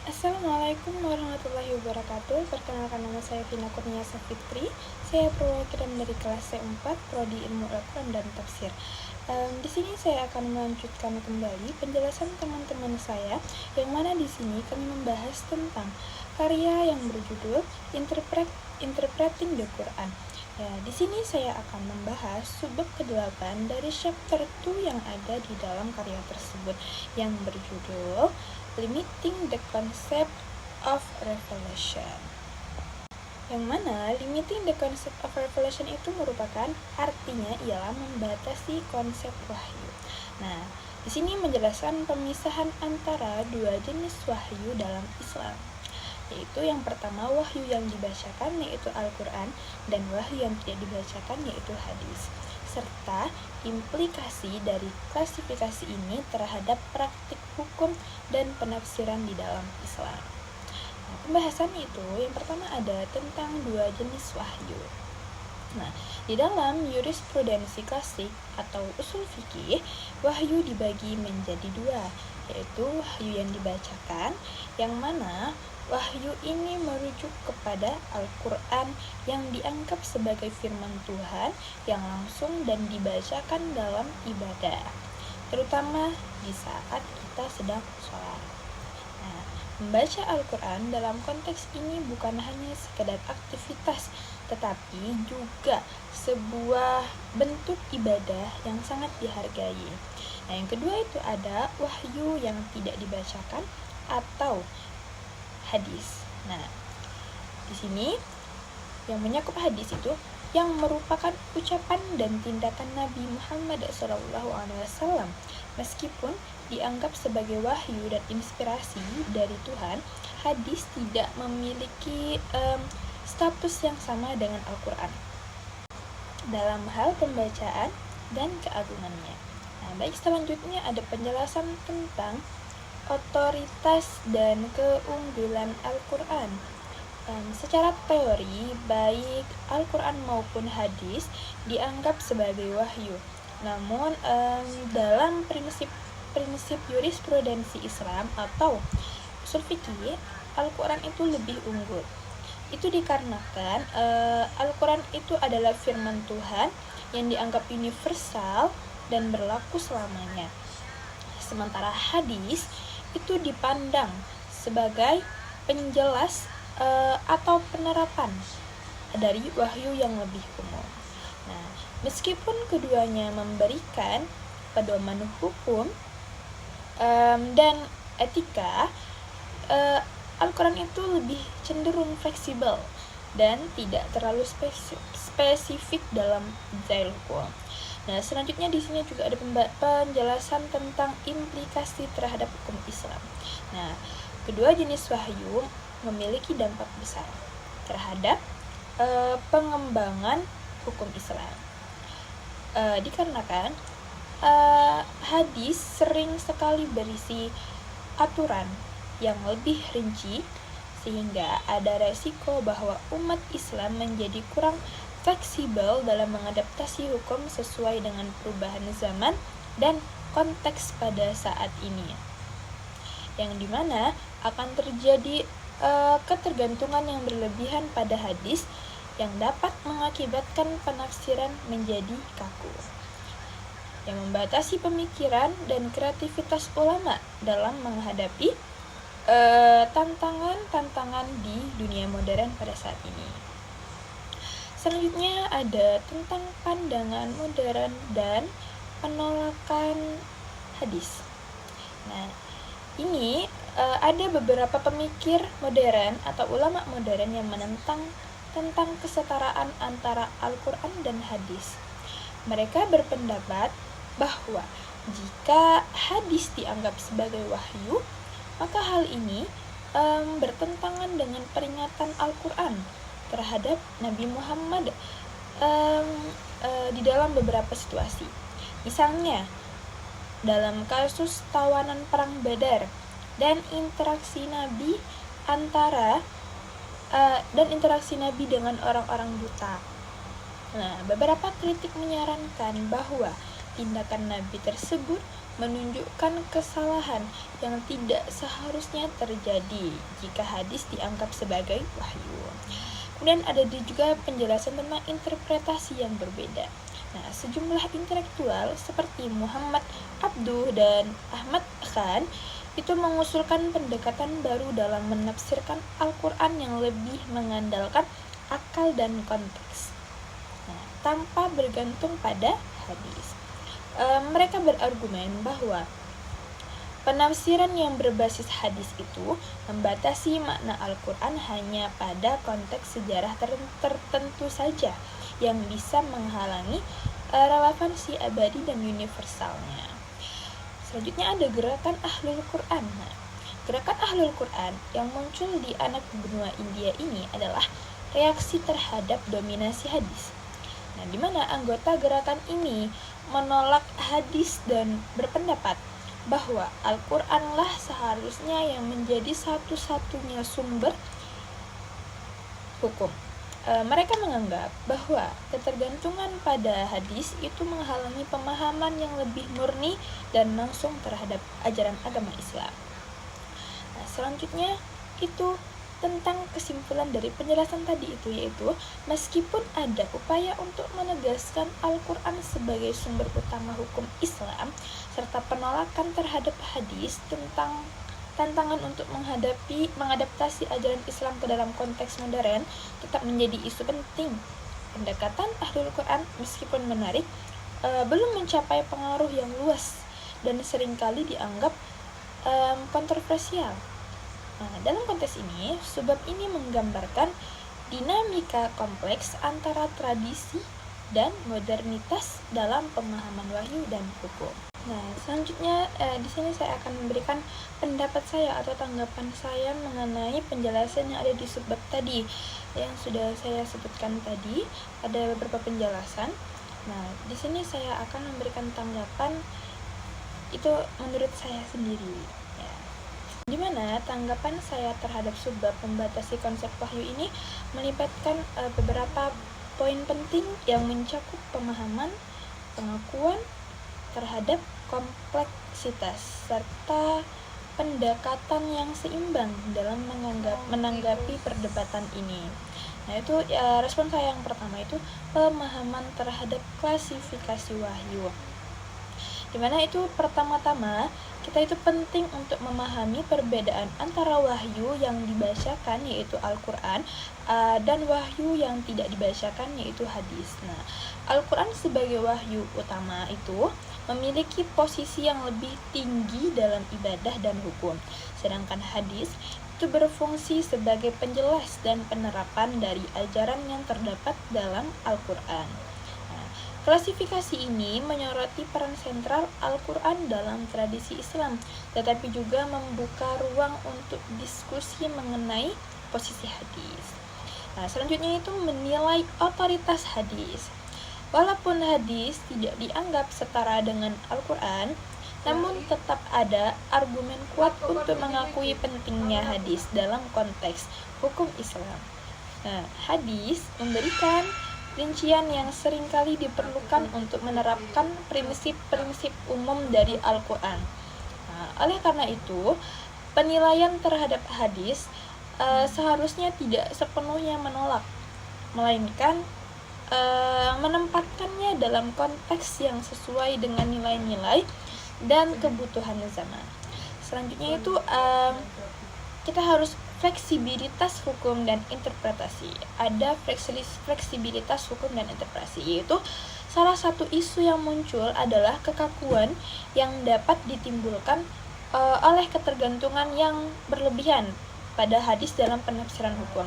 Assalamualaikum warahmatullahi wabarakatuh. Perkenalkan, nama saya Vina Kurniasa Fitri. Saya perwakilan dari kelas C4 Prodi Ilmu Al-Quran dan Tafsir. Di sini saya akan melanjutkan kembali penjelasan teman-teman saya, yang mana di sini kami membahas tentang karya yang berjudul Interpreting the Quran. Ya, di sini saya akan membahas subbab ke-8 dari chapter 2 yang ada di dalam karya tersebut, yang berjudul Limiting the Concept of Revelation. Yang mana limiting the concept of revelation itu merupakan artinya ialah membatasi konsep wahyu. Nah, di sini menjelaskan pemisahan antara dua jenis wahyu dalam Islam, yaitu yang pertama wahyu yang dibacakan yaitu Al-Quran, dan wahyu yang tidak dibacakan yaitu hadis, serta implikasi dari klasifikasi ini terhadap praktik hukum dan penafsiran di dalam Islam. Nah, pembahasan itu yang pertama ada tentang dua jenis wahyu. Nah, di dalam jurisprudensi klasik atau usul fikih, wahyu dibagi menjadi dua, yaitu wahyu yang dibacakan, yang mana wahyu ini merujuk kepada Al-Quran yang dianggap sebagai firman Tuhan yang langsung dan dibacakan dalam ibadah, terutama di saat kita sedang sholat. Nah, membaca Al-Quran dalam konteks ini bukan hanya sekedar aktivitas, tetapi juga sebuah bentuk ibadah yang sangat dihargai. Nah, yang kedua itu ada wahyu yang tidak dibacakan atau hadis. Nah, di sini yang menyakup hadis itu yang merupakan ucapan dan tindakan Nabi Muhammad SAW, meskipun dianggap sebagai wahyu dan inspirasi dari Tuhan, hadis tidak memiliki status yang sama dengan Al-Quran dalam hal pembacaan dan keagungannya. Nah, baik, selanjutnya ada penjelasan tentang otoritas dan keunggulan Al-Quran. Secara teori, baik Al-Quran maupun hadis dianggap sebagai wahyu. Namun dalam prinsip jurisprudensi Islam atau usul fikih, Al-Quran itu lebih unggul. Itu dikarenakan Al-Quran itu adalah firman Tuhan yang dianggap universal dan berlaku selamanya. Sementara hadis itu dipandang sebagai penjelas atau penerapan dari wahyu yang lebih umum. Nah, meskipun keduanya memberikan pedoman hukum dan etika, Al-Quran itu lebih cenderung fleksibel dan tidak terlalu spesifik dalam detail hukum. Nah, selanjutnya di sini juga ada penjelasan tentang implikasi terhadap hukum Islam. Nah, kedua jenis wahyu memiliki dampak besar terhadap pengembangan hukum Islam. Dikarenakan hadis sering sekali berisi aturan yang lebih rinci, sehingga ada resiko bahwa umat Islam menjadi kurang fleksibel dalam mengadaptasi hukum sesuai dengan perubahan zaman dan konteks pada saat ini, yang dimana akan terjadi ketergantungan yang berlebihan pada hadis yang dapat mengakibatkan penafsiran menjadi kaku, yang membatasi pemikiran dan kreativitas ulama dalam menghadapi tantangan-tantangan di dunia modern pada saat ini. Selanjutnya ada tentang pandangan modern dan penolakan hadis. Nah, ini ada beberapa pemikir modern atau ulama modern yang menentang tentang kesetaraan antara Al-Quran dan hadis. Mereka berpendapat bahwa jika hadis dianggap sebagai wahyu, maka hal ini bertentangan dengan peringatan Al-Quran terhadap Nabi Muhammad di dalam beberapa situasi. Misalnya, dalam kasus tawanan perang Badar dan interaksi Nabi dengan orang-orang buta. Nah, beberapa kritik menyarankan bahwa tindakan Nabi tersebut menunjukkan kesalahan yang tidak seharusnya terjadi jika hadis dianggap sebagai wahyu. Kemudian ada juga penjelasan tentang interpretasi yang berbeda. Nah, sejumlah intelektual seperti Muhammad Abduh dan Ahmad Khan itu mengusulkan pendekatan baru dalam menafsirkan Al-Quran yang lebih mengandalkan akal dan konteks, tanpa bergantung pada hadis. Mereka berargumen bahwa penafsiran yang berbasis hadis itu membatasi makna Al-Quran hanya pada konteks sejarah tertentu saja yang bisa menghalangi relevansi abadi dan universalnya. Selanjutnya ada gerakan Ahlul Quran. Gerakan Ahlul Quran yang muncul di anak benua India ini adalah reaksi terhadap dominasi hadis. Nah, di mana anggota gerakan ini menolak hadis dan berpendapat bahwa Al-Quranlah seharusnya yang menjadi satu-satunya sumber hukum. Mereka menganggap bahwa ketergantungan pada hadis itu menghalangi pemahaman yang lebih murni dan langsung terhadap ajaran agama Islam. Nah, selanjutnya itu tentang kesimpulan dari penjelasan tadi itu, yaitu meskipun ada upaya untuk menegaskan Al-Quran sebagai sumber utama hukum Islam serta penolakan terhadap hadis tentang tantangan untuk mengadaptasi ajaran Islam ke dalam konteks modern tetap menjadi isu penting. Pendekatan Ahlul Quran meskipun menarik, belum mencapai pengaruh yang luas dan seringkali dianggap kontroversial. Nah, dalam konteks ini, subbab ini menggambarkan dinamika kompleks antara tradisi dan modernitas dalam pemahaman wahyu dan hukum. Nah, selanjutnya di sini saya akan memberikan pendapat saya atau tanggapan saya mengenai penjelasan yang ada di subbab tadi yang sudah saya sebutkan tadi. Ada beberapa penjelasan. Nah, di sini saya akan memberikan tanggapan itu menurut saya sendiri. Ya. Di mana tanggapan saya terhadap subbab membatasi konsep wahyu ini melibatkan beberapa poin penting yang mencakup pemahaman, pengakuan terhadap kompleksitas serta pendekatan yang seimbang dalam menanggapi perdebatan ini. Nah, itu respon saya yang pertama itu pemahaman terhadap klasifikasi wahyu. Dimana itu pertama-tama kita itu penting untuk memahami perbedaan antara wahyu yang dibacakan yaitu Al-Quran dan wahyu yang tidak dibacakan yaitu hadis. Nah, Al-Quran sebagai wahyu utama itu memiliki posisi yang lebih tinggi dalam ibadah dan hukum, sedangkan hadis itu berfungsi sebagai penjelas dan penerapan dari ajaran yang terdapat dalam Al-Quran. Klasifikasi ini menyoroti peran sentral Al-Quran dalam tradisi Islam, tetapi juga membuka ruang untuk diskusi mengenai posisi hadis. Nah, selanjutnya itu menilai otoritas hadis. Walaupun hadis tidak dianggap setara dengan Al-Quran, namun tetap ada argumen kuat untuk mengakui pentingnya hadis dalam konteks hukum Islam. Nah, hadis memberikan rincian yang seringkali diperlukan untuk menerapkan prinsip-prinsip umum dari Al-Quran. Nah, oleh karena itu, penilaian terhadap hadis seharusnya tidak sepenuhnya menolak, melainkan menempatkannya dalam konteks yang sesuai dengan nilai-nilai dan kebutuhan zaman. Selanjutnya itu kita harus fleksibilitas hukum dan interpretasi. Ada fleksibilitas hukum dan interpretasi, yaitu salah satu isu yang muncul adalah kekakuan yang dapat ditimbulkan oleh ketergantungan yang berlebihan pada hadis dalam penafsiran hukum.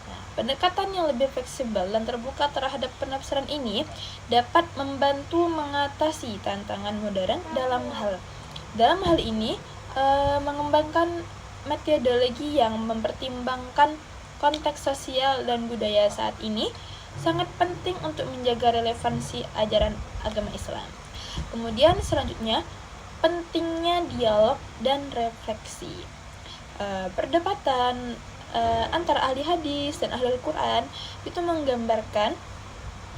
Nah, pendekatan yang lebih fleksibel dan terbuka terhadap penafsiran ini dapat membantu mengatasi tantangan modern dalam hal ini mengembangkan metodologi yang mempertimbangkan konteks sosial dan budaya saat ini sangat penting untuk menjaga relevansi ajaran agama Islam. Kemudian selanjutnya, pentingnya dialog dan refleksi. Perdebatan antara ahli hadis dan ahli Al-Quran itu menggambarkan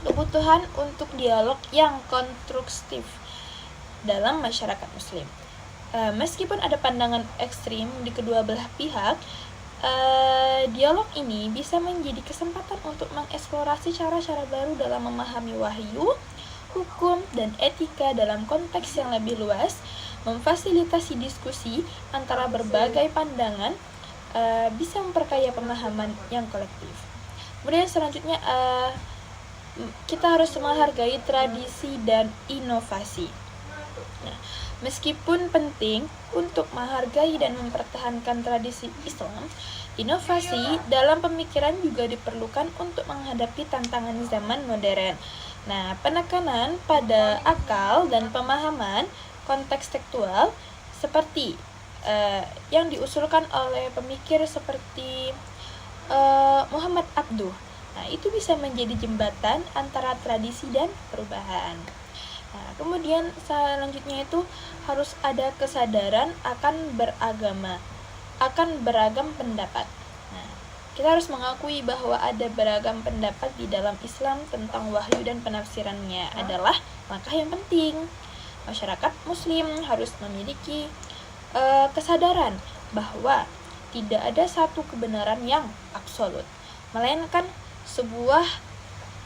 kebutuhan untuk dialog yang konstruktif dalam masyarakat Muslim. Meskipun ada pandangan ekstrim di kedua belah pihak, dialog ini bisa menjadi kesempatan untuk mengeksplorasi cara-cara baru dalam memahami wahyu, hukum, dan etika dalam konteks yang lebih luas, memfasilitasi diskusi antara berbagai pandangan, bisa memperkaya pemahaman yang kolektif. Kemudian selanjutnya, kita harus menghargai tradisi dan inovasi. Nah, meskipun penting untuk menghargai dan mempertahankan tradisi Islam, inovasi dalam pemikiran juga diperlukan untuk menghadapi tantangan zaman modern. Nah, penekanan pada akal dan pemahaman konteks tekstual seperti yang diusulkan oleh pemikir seperti Muhammad Abduh. Nah, itu bisa menjadi jembatan antara tradisi dan perubahan. Nah, kemudian selanjutnya itu harus ada kesadaran akan beragam pendapat. Nah, kita harus mengakui bahwa ada beragam pendapat di dalam Islam tentang wahyu dan penafsirannya adalah langkah yang penting. Masyarakat Muslim harus memiliki kesadaran bahwa tidak ada satu kebenaran yang absolut, melainkan sebuah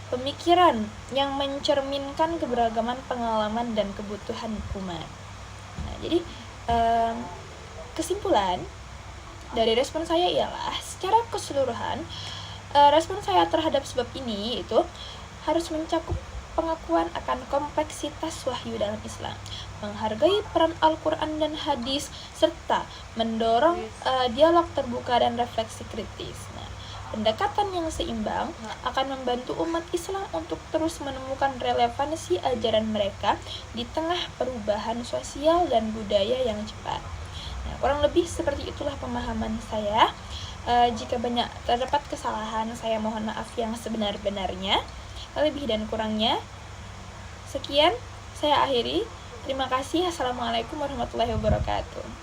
pemikiran yang mencerminkan keberagaman pengalaman dan kebutuhan umat. Nah, jadi kesimpulan dari respon saya ialah secara keseluruhan respon saya terhadap sebab ini itu harus mencakup pengakuan akan kompleksitas wahyu dalam Islam, menghargai peran Al-Quran dan hadis, serta mendorong dialog terbuka dan refleksi kritis. Nah, pendekatan yang seimbang akan membantu umat Islam untuk terus menemukan relevansi ajaran mereka di tengah perubahan sosial dan budaya yang cepat. Nah, kurang lebih seperti itulah pemahaman saya. Jika banyak terdapat kesalahan, saya mohon maaf yang sebenar-benarnya. Lebih dan kurangnya, sekian saya akhiri. Terima kasih. Assalamualaikum warahmatullahi wabarakatuh.